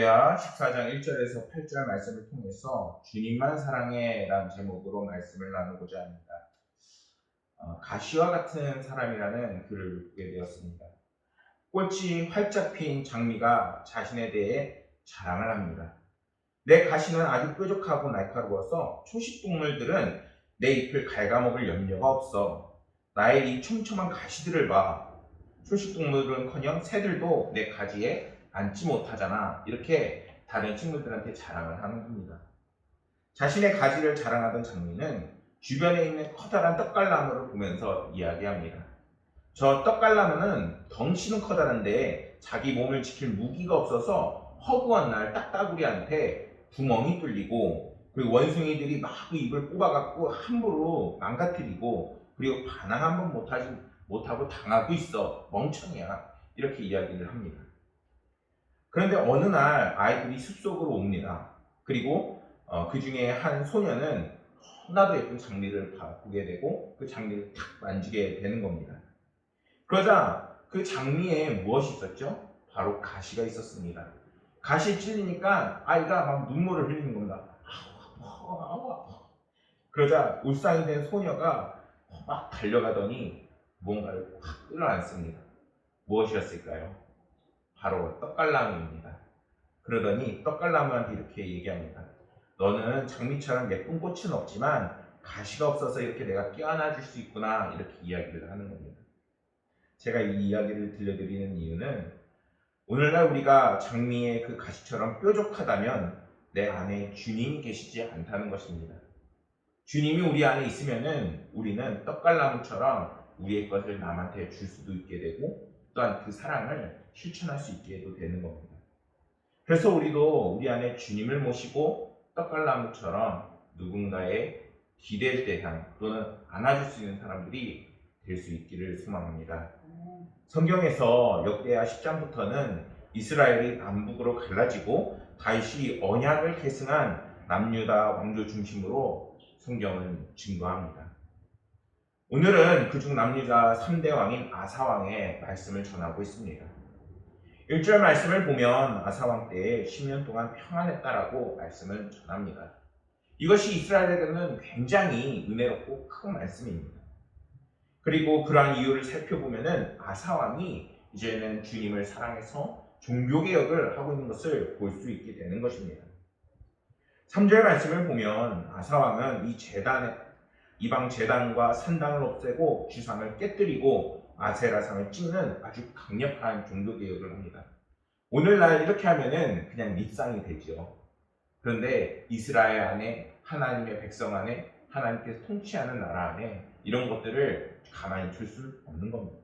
역대하 14장 1절에서 8절 말씀을 통해서 주님만 사랑해 라는 제목으로 말씀을 나누고자 합니다. 가시와 같은 사람이라는 글을 보게 되었습니다. 꽃이 활짝 핀 장미가 자신에 대해 자랑을 합니다. 내 가시는 아주 뾰족하고 날카로워서 초식 동물들은 내 잎을 갉아먹을 염려가 없어. 나의 이 촘촘한 가시들을 봐. 초식 동물은커녕 새들도 내 가지에 앉지 못하잖아. 이렇게 다른 식물들한테 자랑을 하는 겁니다. 자신의 가지를 자랑하던 장미는 주변에 있는 커다란 떡갈나무를 보면서 이야기합니다. 저 떡갈나무는 덩치는 커다란데 자기 몸을 지킬 무기가 없어서 허구한 날 딱따구리한테 구멍이 뚫리고, 그리고 원숭이들이 막 그 입을 뽑아갖고 함부로 망가뜨리고, 그리고 반항 한번 못하고 당하고 있어. 멍청이야. 이렇게 이야기를 합니다. 그런데 어느 날 아이들이 숲속으로 옵니다. 그리고 그 중에 한 소녀는 너무나도 예쁜 장미를 보게 되고 그 장미를 탁 만지게 되는 겁니다. 그러자 그 장미에 무엇이 있었죠? 바로 가시가 있었습니다. 가시에 찔리니까 아이가 막 눈물을 흘리는 겁니다. 아우 아파. 그러자 울상이 된 소녀가 막 달려가더니 무언가를 확 끌어안습니다. 무엇이었을까요? 바로 떡갈나무입니다. 그러더니 떡갈나무한테 이렇게 얘기합니다. 너는 장미처럼 예쁜 꽃은 없지만 가시가 없어서 이렇게 내가 껴안아줄 수 있구나. 이렇게 이야기를 하는 겁니다. 제가 이 이야기를 들려드리는 이유는 오늘날 우리가 장미의 그 가시처럼 뾰족하다면 내 안에 주님이 계시지 않다는 것입니다. 주님이 우리 안에 있으면은 우리는 떡갈나무처럼 우리의 것을 남한테 줄 수도 있게 되고 또한 그 사랑을 실천할 수 있게도 되는 겁니다. 그래서 우리도 우리 안에 주님을 모시고 떡갈나무처럼 누군가의 기댈 대상 또는 안아줄 수 있는 사람들이 될 수 있기를 소망합니다. 성경에서 역대하 10장부터는 이스라엘이 남북으로 갈라지고 다윗이 언약을 계승한 남유다 왕조 중심으로 성경은 증거합니다. 오늘은 그중 남유다 3대 왕인 아사왕의 말씀을 전하고 있습니다. 1절 말씀을 보면 아사왕 때에 10년 동안 평안했다라고 말씀을 전합니다. 이것이 이스라엘에게는 굉장히 은혜롭고 큰 말씀입니다. 그리고 그러한 이유를 살펴보면 아사왕이 이제는 주님을 사랑해서 종교개혁을 하고 있는 것을 볼 수 있게 되는 것입니다. 3절 말씀을 보면 아사왕은 이방 제단과 산당을 없애고 주상을 깨뜨리고 아세라상을 찍는 아주 강력한 종교개혁을 합니다. 오늘날 이렇게 하면은 그냥 밉상이 되죠. 그런데 이스라엘 안에, 하나님의 백성 안에, 하나님께서 통치하는 나라 안에 이런 것들을 가만히 둘 수 없는 겁니다.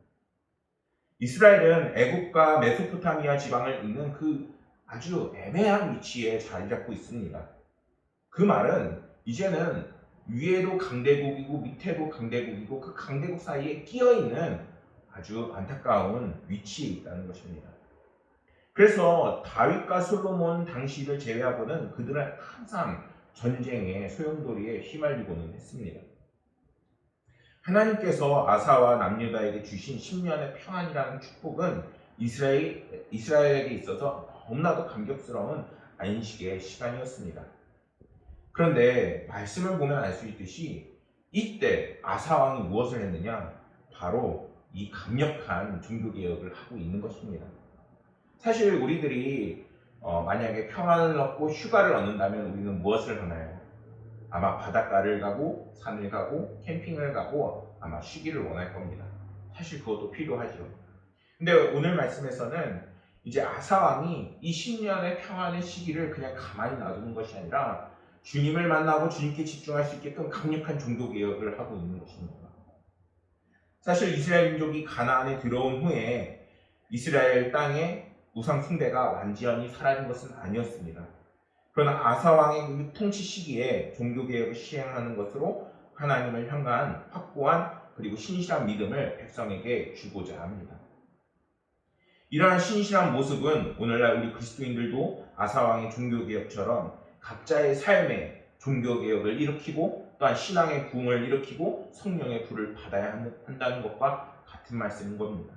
이스라엘은 애굽과 메소포타미아 지방을 잇는 그 아주 애매한 위치에 자리 잡고 있습니다. 그 말은 이제는 위에도 강대국이고 밑에도 강대국이고 그 강대국 사이에 끼어있는 아주 안타까운 위치에 있다는 것입니다. 그래서 다윗과 솔로몬 당시를 제외하고는 그들은 항상 전쟁에 소용돌이에 휘말리고는 했습니다. 하나님께서 아사와 남유다에게 주신 10년의 평안이라는 축복은 이스라엘에게 있어서 너무나도 감격스러운 안식의 시간이었습니다. 그런데 말씀을 보면 알 수 있듯이 이때 아사왕이 무엇을 했느냐? 바로 이 강력한 종교개혁을 하고 있는 것입니다. 사실 우리들이 만약에 평안을 얻고 휴가를 얻는다면 우리는 무엇을 하나요? 아마 바닷가를 가고 산을 가고 캠핑을 가고 아마 쉬기를 원할 겁니다. 사실 그것도 필요하죠. 근데 오늘 말씀에서는 이제 아사왕이 이 10년의 평안의 시기를 그냥 가만히 놔두는 것이 아니라 주님을 만나고 주님께 집중할 수 있게끔 강력한 종교개혁을 하고 있는 것입니다. 사실 이스라엘 민족이 가나안에 들어온 후에 이스라엘 땅에 우상 숭배가 완전히 사라진 것은 아니었습니다. 그러나 아사왕의 그 통치 시기에 종교개혁을 시행하는 것으로 하나님을 향한 확고한 그리고 신실한 믿음을 백성에게 주고자 합니다. 이러한 신실한 모습은 오늘날 우리 그리스도인들도 아사왕의 종교개혁처럼 각자의 삶에 종교개혁을 일으키고 또한 신앙의 부흥을 일으키고 성령의 불을 받아야 한다는 것과 같은 말씀인 겁니다.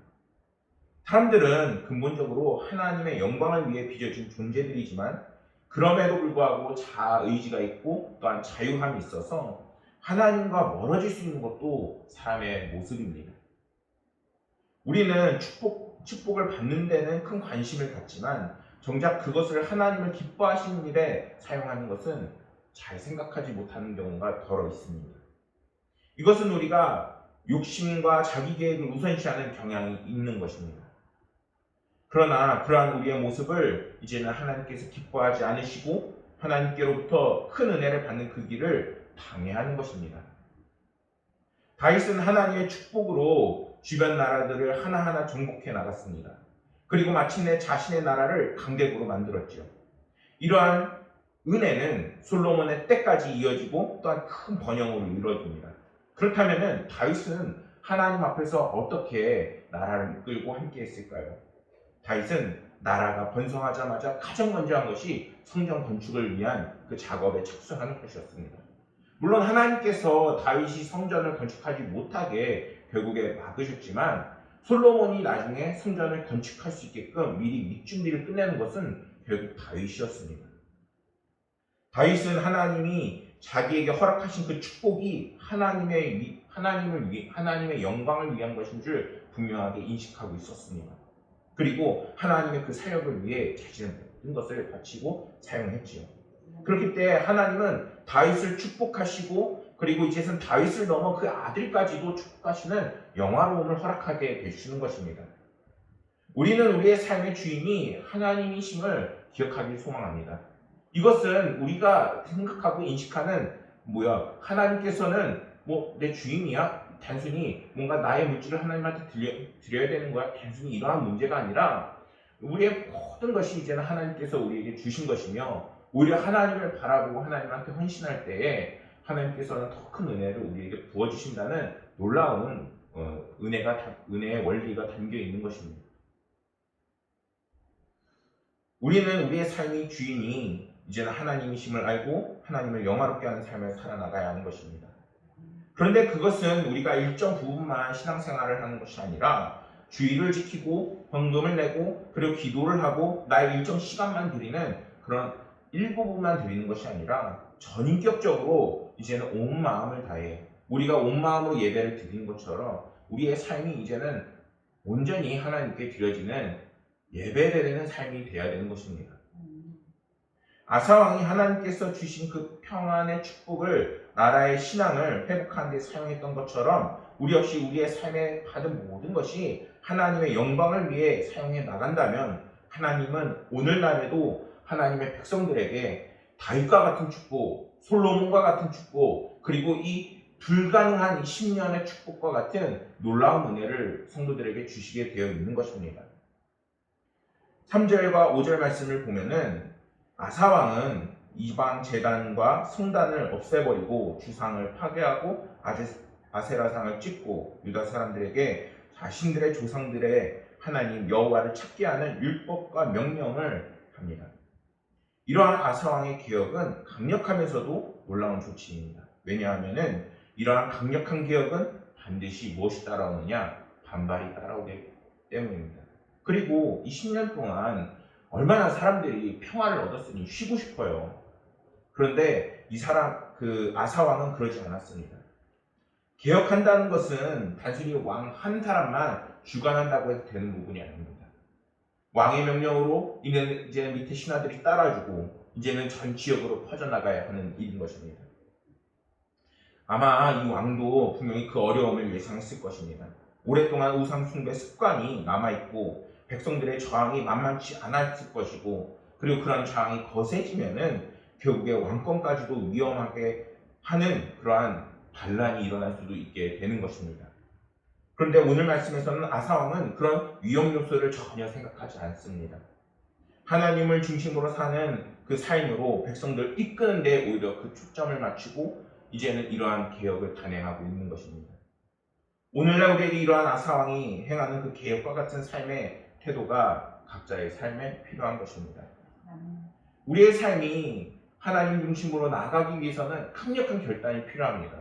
사람들은 근본적으로 하나님의 영광을 위해 빚어진 존재들이지만 그럼에도 불구하고 자아의지가 있고 또한 자유함이 있어서 하나님과 멀어질 수 있는 것도 사람의 모습입니다. 우리는 축복을 받는 데는 큰 관심을 갖지만 정작 그것을 하나님을 기뻐하시는 일에 사용하는 것은 잘 생각하지 못하는 경우가 더러 있습니다. 이것은 우리가 욕심과 자기 계획을 우선시하는 경향이 있는 것입니다. 그러나 그러한 우리의 모습을 이제는 하나님께서 기뻐하지 않으시고 하나님께로부터 큰 은혜를 받는 그 길을 방해하는 것입니다. 다윗은 하나님의 축복으로 주변 나라들을 하나하나 정복해 나갔습니다. 그리고 마침내 자신의 나라를 강대국으로 만들었죠. 이러한 은혜는 솔로몬의 때까지 이어지고 또한 큰 번영으로 이루어집니다. 그렇다면 다윗은 하나님 앞에서 어떻게 나라를 이끌고 함께 했을까요? 다윗은 나라가 번성하자마자 가장 먼저 한 것이 성전 건축을 위한 그 작업에 착수하는 것이었습니다. 물론 하나님께서 다윗이 성전을 건축하지 못하게 결국에 막으셨지만 솔로몬이 나중에 성전을 건축할 수 있게끔 미리 밑준비를 끝내는 것은 결국 다윗이었습니다. 다윗은 하나님이 자기에게 허락하신 그 축복이 하나님의 영광을 위한 것인 줄 분명하게 인식하고 있었습니다. 그리고 하나님의 그 사역을 위해 자신의 모든 것을 바치고 사용했지요. 그렇기 때문에 하나님은 다윗을 축복하시고 그리고 이제는 다윗을 넘어 그 아들까지도 축복하시는 영화로움을 허락하게 되시는 것입니다. 우리는 우리의 삶의 주인이 하나님이심을 기억하길 소망합니다. 이것은 우리가 생각하고 인식하는 하나님께서는 내 주인이야? 단순히 뭔가 나의 물질을 하나님한테 드려야 되는 거야? 단순히 이러한 문제가 아니라 우리의 모든 것이 이제는 하나님께서 우리에게 주신 것이며 오히려 하나님을 바라보고 하나님한테 헌신할 때에 하나님께서는 더 큰 은혜를 우리에게 부어주신다는 놀라운 은혜의 원리가 담겨 있는 것입니다. 우리는 우리의 삶의 주인이 이제는 하나님이심을 알고 하나님을 영화롭게 하는 삶을 살아나가야 하는 것입니다. 그런데 그것은 우리가 일정 부분만 신앙생활을 하는 것이 아니라 주의를 지키고 헌금을 내고 그리고 기도를 하고 나의 일정 시간만 드리는 그런 일부분만 드리는 것이 아니라 전인격적으로 이제는 온 마음을 다해 우리가 온 마음으로 예배를 드리는 것처럼 우리의 삶이 이제는 온전히 하나님께 드려지는 예배드리는 삶이 되어야 되는 것입니다. 아사왕이 하나님께서 주신 그 평안의 축복을 나라의 신앙을 회복하는 데 사용했던 것처럼 우리 역시 우리의 삶에 받은 모든 것이 하나님의 영광을 위해 사용해 나간다면 하나님은 오늘날에도 하나님의 백성들에게 다윗과 같은 축복, 솔로몬과 같은 축복, 그리고 이 불가능한 10년의 축복과 같은 놀라운 은혜를 성도들에게 주시게 되어 있는 것입니다. 3절과 5절 말씀을 보면은 아사왕은 이방 제단과 성단을 없애버리고 주상을 파괴하고 아세라상을 찢고 유다 사람들에게 자신들의 조상들의 하나님 여호와를 찾게 하는 율법과 명령을 합니다. 이러한 아사왕의 개혁은 강력하면서도 놀라운 조치입니다. 왜냐하면 이러한 강력한 개혁은 반드시 무엇이 따라오느냐? 반발이 따라오기 때문입니다. 그리고 이 10년 동안 얼마나 사람들이 평화를 얻었으니 쉬고 싶어요. 그런데 아사왕은 그러지 않았습니다. 개혁한다는 것은 단순히 왕 한 사람만 주관한다고 해서 되는 부분이 아닙니다. 왕의 명령으로 이제는 밑에 신하들이 따라주고 이제는 전 지역으로 퍼져나가야 하는 일인 것입니다. 아마 이 왕도 분명히 그 어려움을 예상했을 것입니다. 오랫동안 우상 숭배 습관이 남아있고 백성들의 저항이 만만치 않았을 것이고 그리고 그런 저항이 거세지면은 결국에 왕권까지도 위험하게 하는 그러한 반란이 일어날 수도 있게 되는 것입니다. 그런데 오늘 말씀에서는 아사왕은 그런 위험 요소를 전혀 생각하지 않습니다. 하나님을 중심으로 사는 그 삶으로 백성들을 이끄는 데 오히려 그 초점을 맞추고 이제는 이러한 개혁을 단행하고 있는 것입니다. 오늘날 우리에게 이러한 아사왕이 행하는 그 개혁과 같은 삶의 태도가 각자의 삶에 필요한 것입니다. 우리의 삶이 하나님 중심으로 나가기 위해서는 강력한 결단이 필요합니다.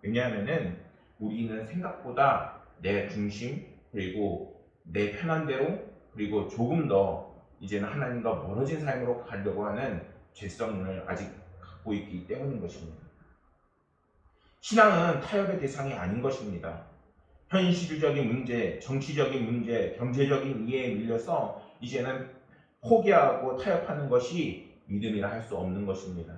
왜냐하면 우리는 생각보다 내 중심 그리고 내 편한 대로 그리고 조금 더 이제는 하나님과 멀어진 삶으로 가려고 하는 죄성을 아직 갖고 있기 때문인 것입니다. 신앙은 타협의 대상이 아닌 것입니다. 현실적인 문제, 정치적인 문제, 경제적인 이해에 밀려서 이제는 포기하고 타협하는 것이 믿음이라 할 수 없는 것입니다.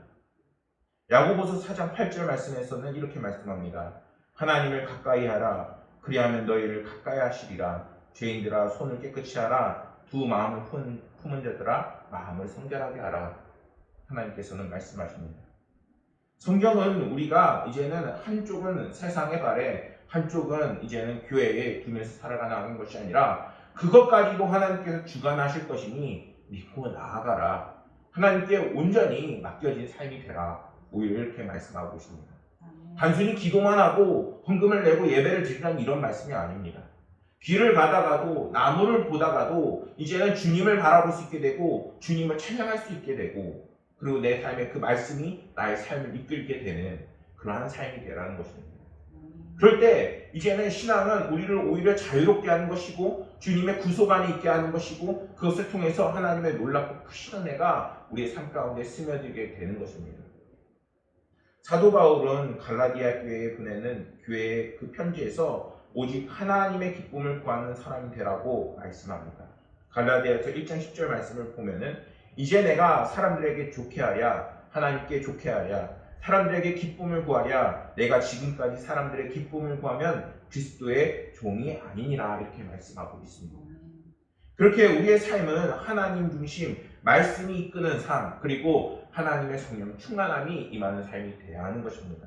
야고보서 4장 8절 말씀에서는 이렇게 말씀합니다. 하나님을 가까이 하라. 그리하면 너희를 가까이 하시리라. 죄인들아 손을 깨끗이 하라. 두 마음을 품은 자들아 마음을 성결하게 하라. 하나님께서는 말씀하십니다. 성경은 우리가 이제는 한쪽은 세상의 발에 한쪽은 이제는 교회에 두면서 살아가는 것이 아니라 그것 가지고 하나님께서 주관하실 것이니 믿고 나아가라. 하나님께 온전히 맡겨진 삶이 되라. 오히려 이렇게 말씀하고 있습니다. 단순히 기도만 하고 헌금을 내고 예배를 드리라는 이런 말씀이 아닙니다. 길을 가다가도 나무를 보다가도 이제는 주님을 바라볼 수 있게 되고 주님을 찬양할 수 있게 되고 그리고 내 삶에 그 말씀이 나의 삶을 이끌게 되는 그러한 삶이 되라는 것입니다. 그럴 때 이제는 신앙은 우리를 오히려 자유롭게 하는 것이고 주님의 구속 안에 있게 하는 것이고 그것을 통해서 하나님의 놀랍고 크신 은혜가 우리의 삶 가운데 스며들게 되는 것입니다. 사도 바울은 갈라디아 교회에 보내는 교회의 그 편지에서 오직 하나님의 기쁨을 구하는 사람이 되라고 말씀합니다. 갈라디아서 1장 10절 말씀을 보면은 이제 내가 사람들에게 좋게 하랴 하나님께 좋게 하랴 사람들에게 기쁨을 구하랴 내가 지금까지 사람들의 기쁨을 구하면 그리스도의 종이 아니니라 이렇게 말씀하고 있습니다. 그렇게 우리의 삶은 하나님 중심, 말씀이 이끄는 삶 그리고 하나님의 성령 충만함이 임하는 삶이 되어야 하는 것입니다.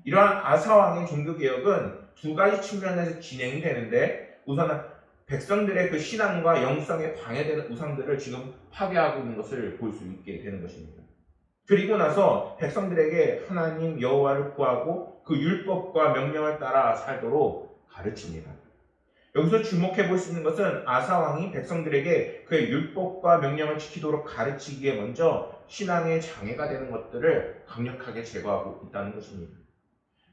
이러한 아사왕의 종교개혁은 두 가지 측면에서 진행이 되는데 우선은 백성들의 그 신앙과 영성에 방해되는 우상들을 지금 파괴하고 있는 것을 볼 수 있게 되는 것입니다. 그리고 나서 백성들에게 하나님 여호와를 구하고 그 율법과 명령을 따라 살도록 가르칩니다. 여기서 주목해 볼 수 있는 것은 아사왕이 백성들에게 그의 율법과 명령을 지키도록 가르치기에 먼저 신앙의 장애가 되는 것들을 강력하게 제거하고 있다는 것입니다.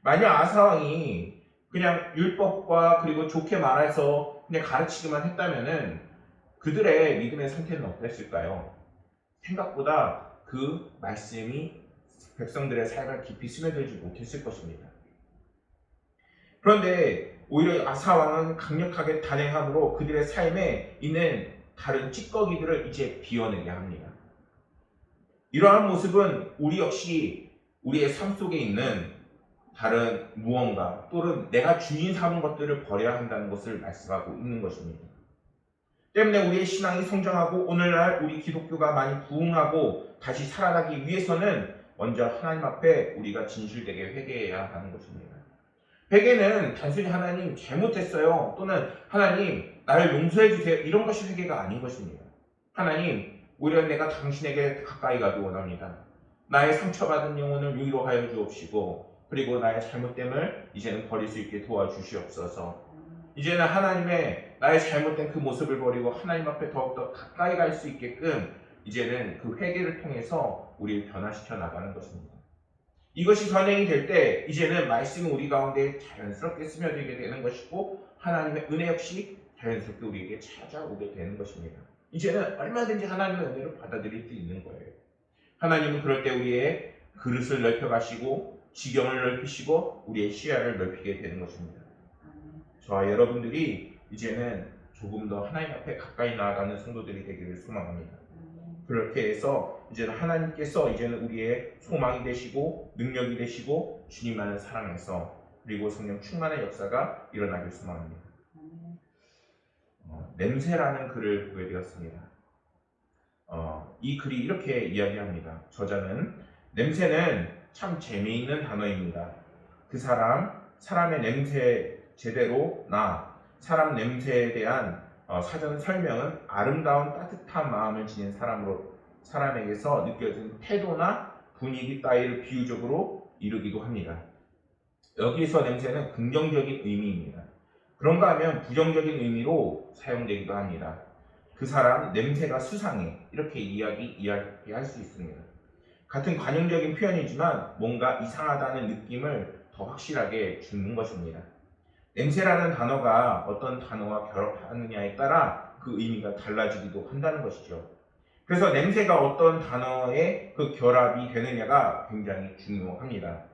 만약 아사왕이 그냥 율법과 그리고 좋게 말해서 그냥 가르치기만 했다면은 그들의 믿음의 상태는 어땠을까요? 생각보다 그 말씀이 백성들의 삶을 깊이 스며들지 못했을 것입니다. 그런데 오히려 아사왕은 강력하게 단행함으로 그들의 삶에 있는 다른 찌꺼기들을 이제 비워내게 합니다. 이러한 모습은 우리 역시 우리의 삶 속에 있는 다른 무언가 또는 내가 주인 삼은 것들을 버려야 한다는 것을 말씀하고 있는 것입니다. 때문에 우리의 신앙이 성장하고 오늘날 우리 기독교가 많이 부흥하고 다시 살아나기 위해서는 먼저 하나님 앞에 우리가 진실되게 회개해야 하는 것입니다. 회개는 단순히 하나님 잘못했어요 또는 하나님 나를 용서해 주세요 이런 것이 회개가 아닌 것입니다. 하나님 오히려 내가 당신에게 가까이 가기 원합니다. 나의 상처받은 영혼을 위로하여 주옵시고 그리고 나의 잘못됨을 이제는 버릴 수 있게 도와주시옵소서. 이제는 하나님의 나의 잘못된 그 모습을 버리고 하나님 앞에 더욱더 가까이 갈 수 있게끔 이제는 그 회개를 통해서 우리를 변화시켜 나가는 것입니다. 이것이 선행이 될 때 이제는 말씀이 우리 가운데 자연스럽게 스며들게 되는 것이고 하나님의 은혜 역시 자연스럽게 우리에게 찾아오게 되는 것입니다. 이제는 얼마든지 하나님의 은혜를 받아들일 수 있는 거예요. 하나님은 그럴 때 우리의 그릇을 넓혀가시고 지경을 넓히시고 우리의 시야를 넓히게 되는 것입니다. 저와 여러분들이 이제는 조금 더 하나님 앞에 가까이 나아가는 성도들이 되기를 소망합니다. 그렇게 해서 이제는 하나님께서 이제는 우리의 소망이 되시고 능력이 되시고 주님만을 사랑해서 그리고 성령 충만의 역사가 일어나길 소망합니다. 냄새라는 글을 보게 되었습니다. 이 글이 이렇게 이야기합니다. 저자는 냄새는 참 재미있는 단어입니다. 그 사람의 냄새 제대로 사람 냄새에 대한 사전 설명은 아름다운 따뜻한 마음을 지닌 사람에게서 느껴진 태도나 분위기 따위를 비유적으로 이루기도 합니다. 여기서 냄새는 긍정적인 의미입니다. 그런가 하면 부정적인 의미로 사용되기도 합니다. 그 사람 냄새가 수상해 이렇게 이야기할 수 있습니다. 같은 관용적인 표현이지만 뭔가 이상하다는 느낌을 더 확실하게 주는 것입니다. 냄새라는 단어가 어떤 단어와 결합하느냐에 따라 그 의미가 달라지기도 한다는 것이죠. 그래서 냄새가 어떤 단어에 그 결합이 되느냐가 굉장히 중요합니다.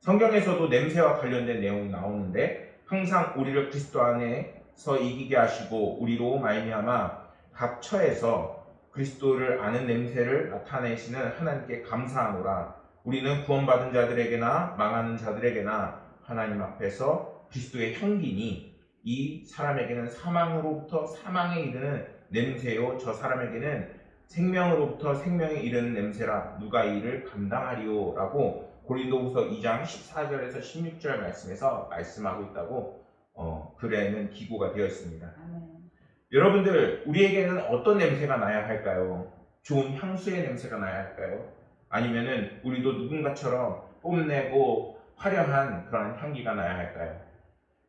성경에서도 냄새와 관련된 내용이 나오는데 항상 우리를 그리스도 안에서 이기게 하시고 우리로 말미암아 각 처에서 그리스도를 아는 냄새를 나타내시는 하나님께 감사하노라. 우리는 구원받은 자들에게나 망하는 자들에게나 하나님 앞에서 그리스도의 향기니 이 사람에게는 사망으로부터 사망에 이르는 냄새요 저 사람에게는 생명으로부터 생명에 이르는 냄새라. 누가 이를 감당하리요 라고 고린도후서 2장 14절에서 16절 말씀에서 말씀하고 있다고 글에는 기고가 되어 있습니다. 여러분들, 우리에게는 어떤 냄새가 나야 할까요? 좋은 향수의 냄새가 나야 할까요? 아니면은 우리도 누군가처럼 뽐내고 화려한 그런 향기가 나야 할까요?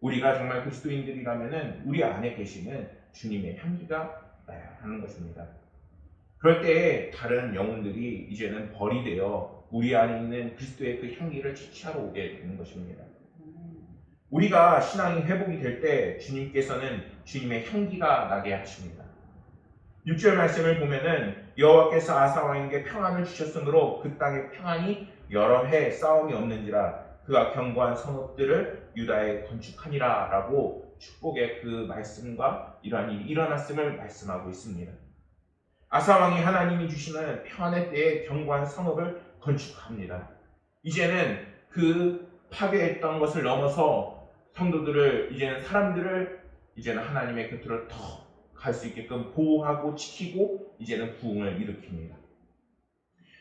우리가 정말 그리스도인들이라면은 우리 안에 계시는 주님의 향기가 나야 하는 것입니다. 그럴 때 다른 영혼들이 이제는 벌이 되어 우리 안에 있는 그리스도의 그 향기를 취하러 오게 되는 것입니다. 우리가 신앙이 회복이 될 때 주님께서는 주님의 향기가 나게 하십니다. 6절 말씀을 보면은 여호와께서 아사 왕에게 평안을 주셨으므로 그 땅에 평안이 여러 해 싸움이 없는지라 그가 견고한 성읍들을 유다에 건축하니라 라고 축복의 그 말씀과 이러한 일이 일어났음을 말씀하고 있습니다. 아사 왕이 하나님이 주시는 평안의 때에 견고한 성읍을 건축합니다. 이제는 그 파괴했던 것을 넘어서 성도들을 이제는 사람들을 이제는 하나님의 곁으로 더 갈 수 있게끔 보호하고 지키고 이제는 부흥을 일으킵니다.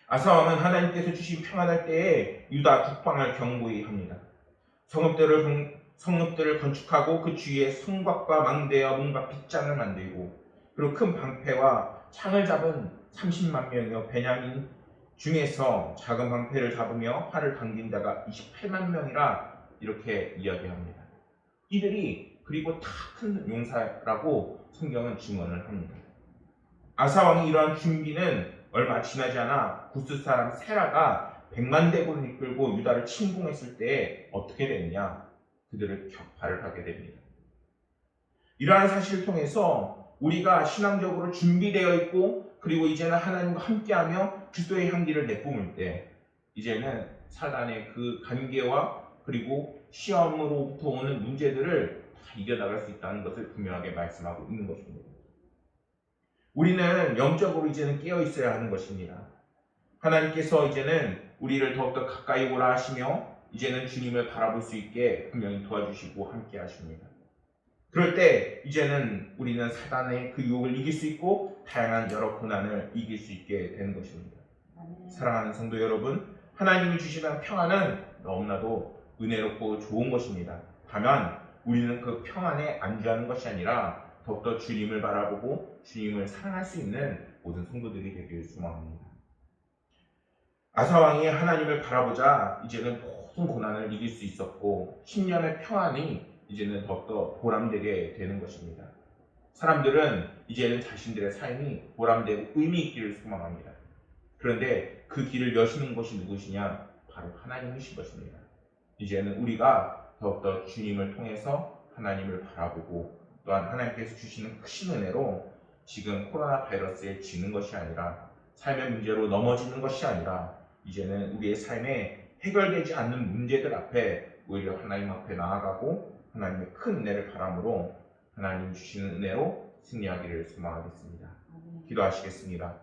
아사 왕은 하나님께서 주신 평안할 때에 유다 국방을 견고히 합니다. 성읍들을 건축하고 그 주위에 성곽과 망대와 문과 빗장을 만들고 그리고 큰 방패와 창을 잡은 30만 명이요 베냐민 중에서 작은 방패를 잡으며 활을 당긴 자가 28만 명이라 이렇게 이야기합니다. 이들이 그리고 다 큰 용사라고 성경은 증언을 합니다. 아사 왕이 이러한 준비는 얼마 지나지 않아 구스 사람 세라가 100만 대군을 이끌고 유다를 침공했을 때 어떻게 됐냐? 그들을 격파를 하게 됩니다. 이러한 사실을 통해서 우리가 신앙적으로 준비되어 있고 그리고 이제는 하나님과 함께하며 그리스도의 향기를 내뿜을 때 이제는 사단의 그 관계와 그리고 시험으로부터 오는 문제들을 다 이겨나갈 수 있다는 것을 분명하게 말씀하고 있는 것입니다. 우리는 영적으로 이제는 깨어 있어야 하는 것입니다. 하나님께서 이제는 우리를 더욱더 가까이 오라 하시며 이제는 주님을 바라볼 수 있게 분명히 도와주시고 함께 하십니다. 그럴 때 이제는 우리는 사단의 그 유혹을 이길 수 있고 다양한 여러 고난을 이길 수 있게 되는 것입니다. 사랑하는 성도 여러분, 하나님이 주시는 평안은 너무나도 은혜롭고 좋은 것입니다. 다만 우리는 그 평안에 안주하는 것이 아니라 더욱더 주님을 바라보고 주님을 사랑할 수 있는 모든 성도들이 되길 소망합니다. 아사 왕이 하나님을 바라보자 이제는 모든 고난을 이길 수 있었고 10년의 평안이 이제는 더욱더 보람되게 되는 것입니다. 사람들은 이제는 자신들의 삶이 보람되고 의미 있기를 소망합니다. 그런데 그 길을 여시는 것이 누구시냐? 바로 하나님이신 것입니다. 이제는 우리가 더욱더 주님을 통해서 하나님을 바라보고 또한 하나님께서 주시는 크신 은혜로 지금 코로나 바이러스에 지는 것이 아니라 삶의 문제로 넘어지는 것이 아니라 이제는 우리의 삶에 해결되지 않는 문제들 앞에 오히려 하나님 앞에 나아가고 하나님의 큰 은혜를 바람으로 하나님 주시는 은혜로 승리하기를 소망하겠습니다. 기도하시겠습니다.